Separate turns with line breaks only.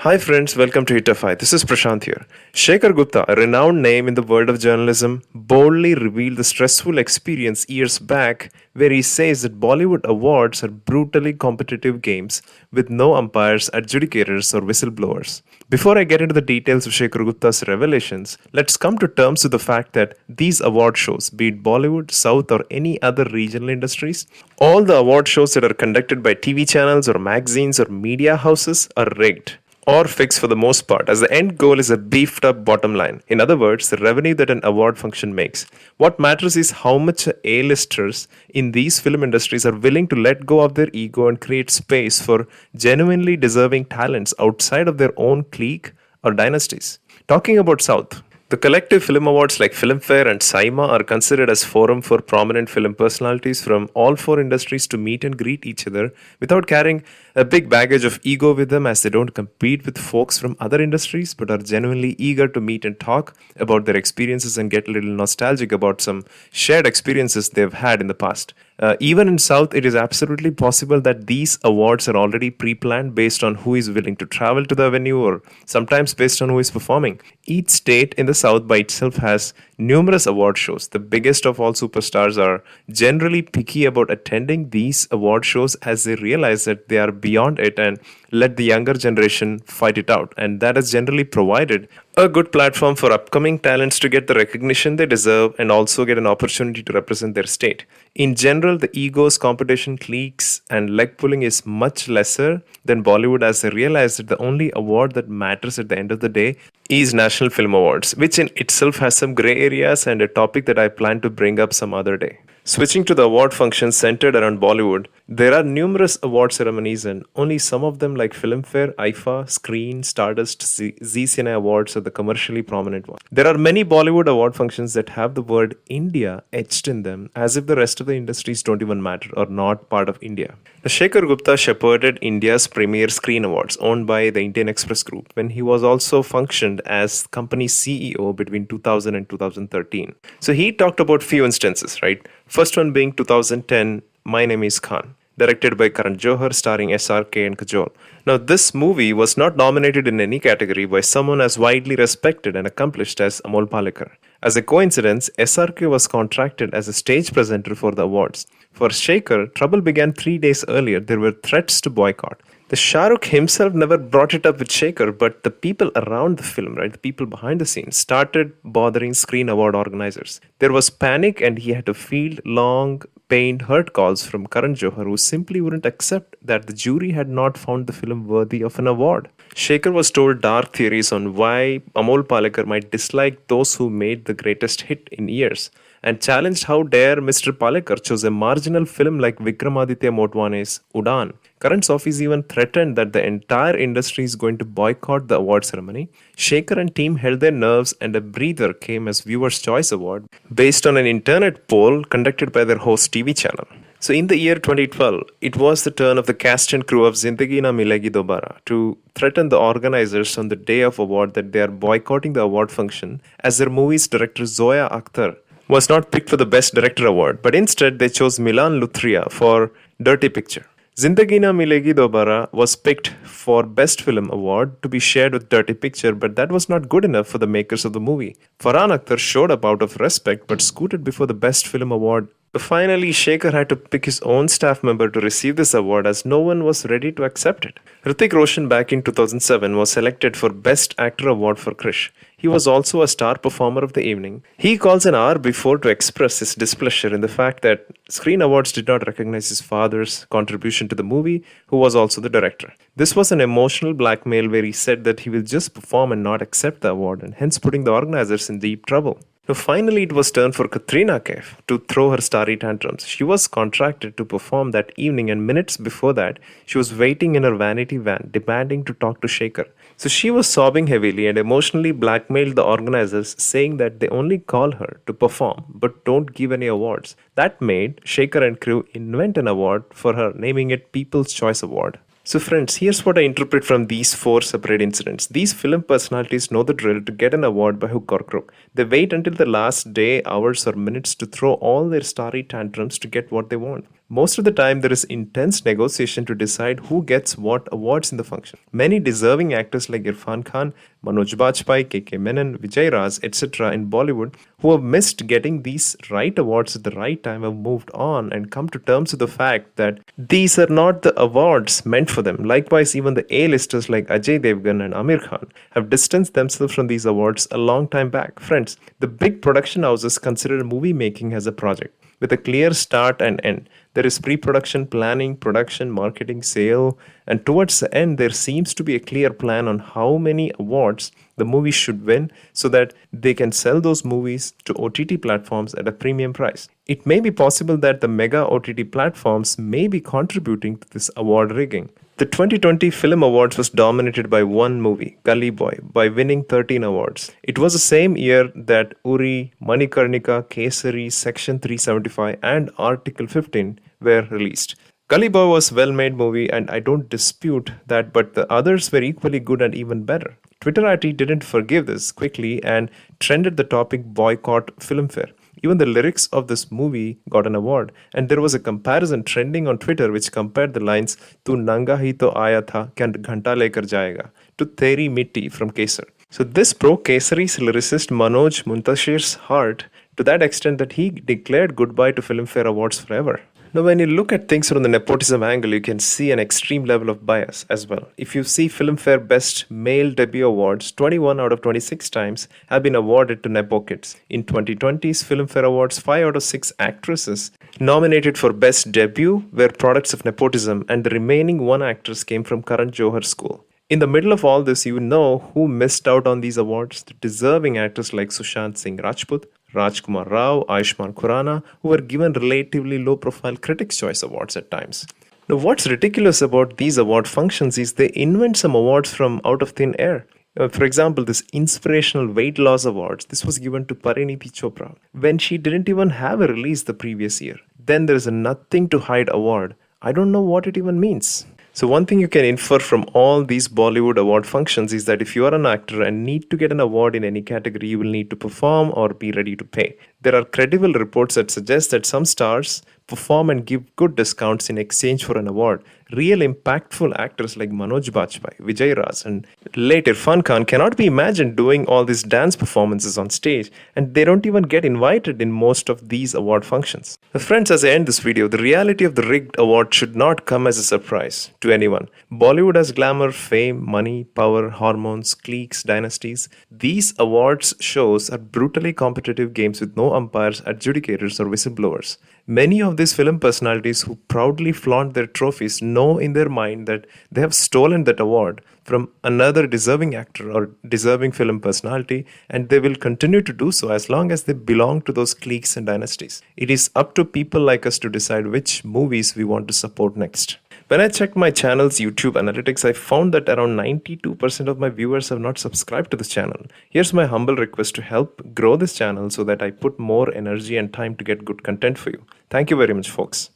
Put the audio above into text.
Hi friends, welcome to Hitafy. This is Prashant here. Shekhar Gupta, a renowned name in the world of journalism, boldly revealed the stressful experience years back where he says that Bollywood awards are brutally competitive games with no umpires, adjudicators, or whistleblowers. Before I get into the details of Shekhar Gupta's revelations, let's come to terms with the fact that these award shows, be it Bollywood, South, or any other regional industries, all the award shows that are conducted by TV channels or magazines or media houses are rigged or fixed for the most part, as the end goal is a beefed up bottom line. In other words, the revenue that an award function makes. What matters is how much A-listers in these film industries are willing to let go of their ego and create space for genuinely deserving talents outside of their own clique or dynasties. Talking about South, the collective film awards like Filmfare and SAIMA are considered as forum for prominent film personalities from all four industries to meet and greet each other without carrying a big baggage of ego with them, as they don't compete with folks from other industries but are genuinely eager to meet and talk about their experiences and get a little nostalgic about some shared experiences they've had in the past. Even in South, it is absolutely possible that these awards are already pre-planned based on who is willing to travel to the venue or sometimes based on who is performing. Each state in the South by itself has numerous award shows. The biggest of all superstars are generally picky about attending these award shows as they realize that they are beyond it and let the younger generation fight it out. And that has generally provided a good platform for upcoming talents to get the recognition they deserve and also get an opportunity to represent their state. In general, the egos, competition, cliques, and leg pulling is much lesser than Bollywood, as they realize that the only award that matters at the end of the day is National Film Awards, which in itself has some gray areas and a topic that I plan to bring up some other day. Switching to the award functions centered around Bollywood, there are numerous award ceremonies, and only some of them, like Filmfare, IFA, Screen, Stardust, Zee Cine Awards, are the commercially prominent ones. There are many Bollywood award functions that have the word India etched in them, as if the rest of the industries don't even matter or not part of India. The Shekhar Gupta shepherded India's premier Screen Awards, owned by the Indian Express Group, when he was also functioned as company CEO between 2000 and 2013. So he talked about few instances, right? First one being 2010, My Name is Khan, directed by Karan Johar, starring SRK and Kajol. Now, this movie was not nominated in any category by someone as widely respected and accomplished as Amol Palekar. As a coincidence, SRK was contracted as a stage presenter for the awards. For Shekhar, trouble began 3 days earlier. There were threats to boycott. The Shah Rukh himself never brought it up with Shekhar, but the people around the film, right, the people behind the scenes, started bothering Screen Award organizers. There was panic, and he had to field long, pained, hurt calls from Karan Johar, who simply wouldn't accept that the jury had not found the film worthy of an award. Shekhar was told dark theories on why Amol Palekar might dislike those who made the greatest hit in years, and challenged how dare Mr. Palekar chose a marginal film like Vikramaditya Motwane's Udaan. Karan's office even threatened that the entire industry is going to boycott the award ceremony. Shekhar and team held their nerves, and a breather came as Viewer's Choice Award based on an internet poll conducted by their host TV channel. So in the year 2012, it was the turn of the cast and crew of Zindagi Na Milegi Dobara to threaten the organizers on the day of award that they are boycotting the award function, as their movie's director Zoya Akhtar was not picked for the Best Director award, but instead they chose Milan Luthria for Dirty Picture. Zindagi Na Milegi Dobara was picked for Best Film Award to be shared with Dirty Picture, but that was not good enough for the makers of the movie. Farhan Akhtar showed up out of respect but scooted before the Best Film Award. Finally, Shekhar had to pick his own staff member to receive this award, as no one was ready to accept it. Hrithik Roshan back in 2007 was selected for Best Actor Award for Krish. He was also a star performer of the evening. He calls an hour before to express his displeasure in the fact that Screen Awards did not recognize his father's contribution to the movie, who was also the director. This was an emotional blackmail where he said that he will just perform and not accept the award, and hence putting the organizers in deep trouble. So finally, it was turn for Katrina Kaif to throw her starry tantrums. She was contracted to perform that evening, and minutes before that, she was waiting in her vanity van, demanding to talk to Shekhar. So she was sobbing heavily and emotionally blackmailed the organizers, saying that they only call her to perform but don't give any awards. That made Shekhar and crew invent an award for her, naming it People's Choice Award. So friends, here's what I interpret from these 4 separate incidents. These film personalities know the drill to get an award by hook or crook. They wait until the last day, hours or minutes to throw all their starry tantrums to get what they want. Most of the time, there is intense negotiation to decide who gets what awards in the function. Many deserving actors like Irfan Khan, Manoj Bajpayee, KK Menon, Vijay Raj, etc. in Bollywood who have missed getting these right awards at the right time have moved on and come to terms with the fact that these are not the awards meant for them. Likewise, even the A-listers like Ajay Devgan and Amir Khan have distanced themselves from these awards a long time back. Friends, the big production houses consider movie making as a project with a clear start and end. There is pre-production, planning, production, marketing, sale, and towards the end, there seems to be a clear plan on how many awards the movie should win so that they can sell those movies to OTT platforms at a premium price. It may be possible that the mega OTT platforms may be contributing to this award rigging. The 2020 Film Awards was dominated by one movie, Gully Boy, by winning 13 awards. It was the same year that Uri, Manikarnika, Kesari, Section 375 and Article 15 were released. Gully Boy was a well-made movie and I don't dispute that, but the others were equally good and even better. Twitterati didn't forgive this quickly and trended the topic boycott Filmfare. Even the lyrics of this movie got an award, and there was a comparison trending on Twitter which compared the lines "Tu nanga hi to aaya tha, kya ghanta lekar jayega" to "Teri Mitti" from Kesar. So this broke Kesari's lyricist Manoj Muntashir's heart to that extent that he declared goodbye to Filmfare Awards forever. Now, when you look at things from the nepotism angle, you can see an extreme level of bias as well. If you see Filmfare Best Male Debut Awards, 21 out of 26 times have been awarded to Nepo kids. In 2020's Filmfare Awards, 5 out of 6 actresses nominated for Best Debut were products of nepotism, and the remaining 1 actress came from Karan Johar School. In the middle of all this, you know who missed out on these awards? The deserving actors like Sushant Singh Rajput, Rajkumar Rao, Ayushmann Khurrana, who were given relatively low-profile Critics' Choice Awards at times. Now, what's ridiculous about these award functions is they invent some awards from out of thin air. For example, this Inspirational Weight Loss Awards, this was given to Parineeti Chopra when she didn't even have a release the previous year. Then there is a Nothing to Hide award. I don't know what it even means. So one thing you can infer from all these Bollywood award functions is that if you are an actor and need to get an award in any category, you will need to perform or be ready to pay. There are credible reports that suggest that some stars perform and give good discounts in exchange for an award. Real impactful actors like Manoj Bajpayee, Vijay Raj, and late Irfan Khan cannot be imagined doing all these dance performances on stage, and they don't even get invited in most of these award functions. Friends, as I end this video, the reality of the rigged award should not come as a surprise to anyone. Bollywood has glamour, fame, money, power, hormones, cliques, dynasties. These awards shows are brutally competitive games with no umpires, adjudicators, or whistleblowers. Many of these film personalities who proudly flaunt their trophies know in their mind that they have stolen that award from another deserving actor or deserving film personality, and they will continue to do so as long as they belong to those cliques and dynasties. It is up to people like us to decide which movies we want to support next. When I checked my channel's YouTube analytics, I found that around 92% of my viewers have not subscribed to this channel. Here's my humble request to help grow this channel so that I put more energy and time to get good content for you. Thank you very much, folks.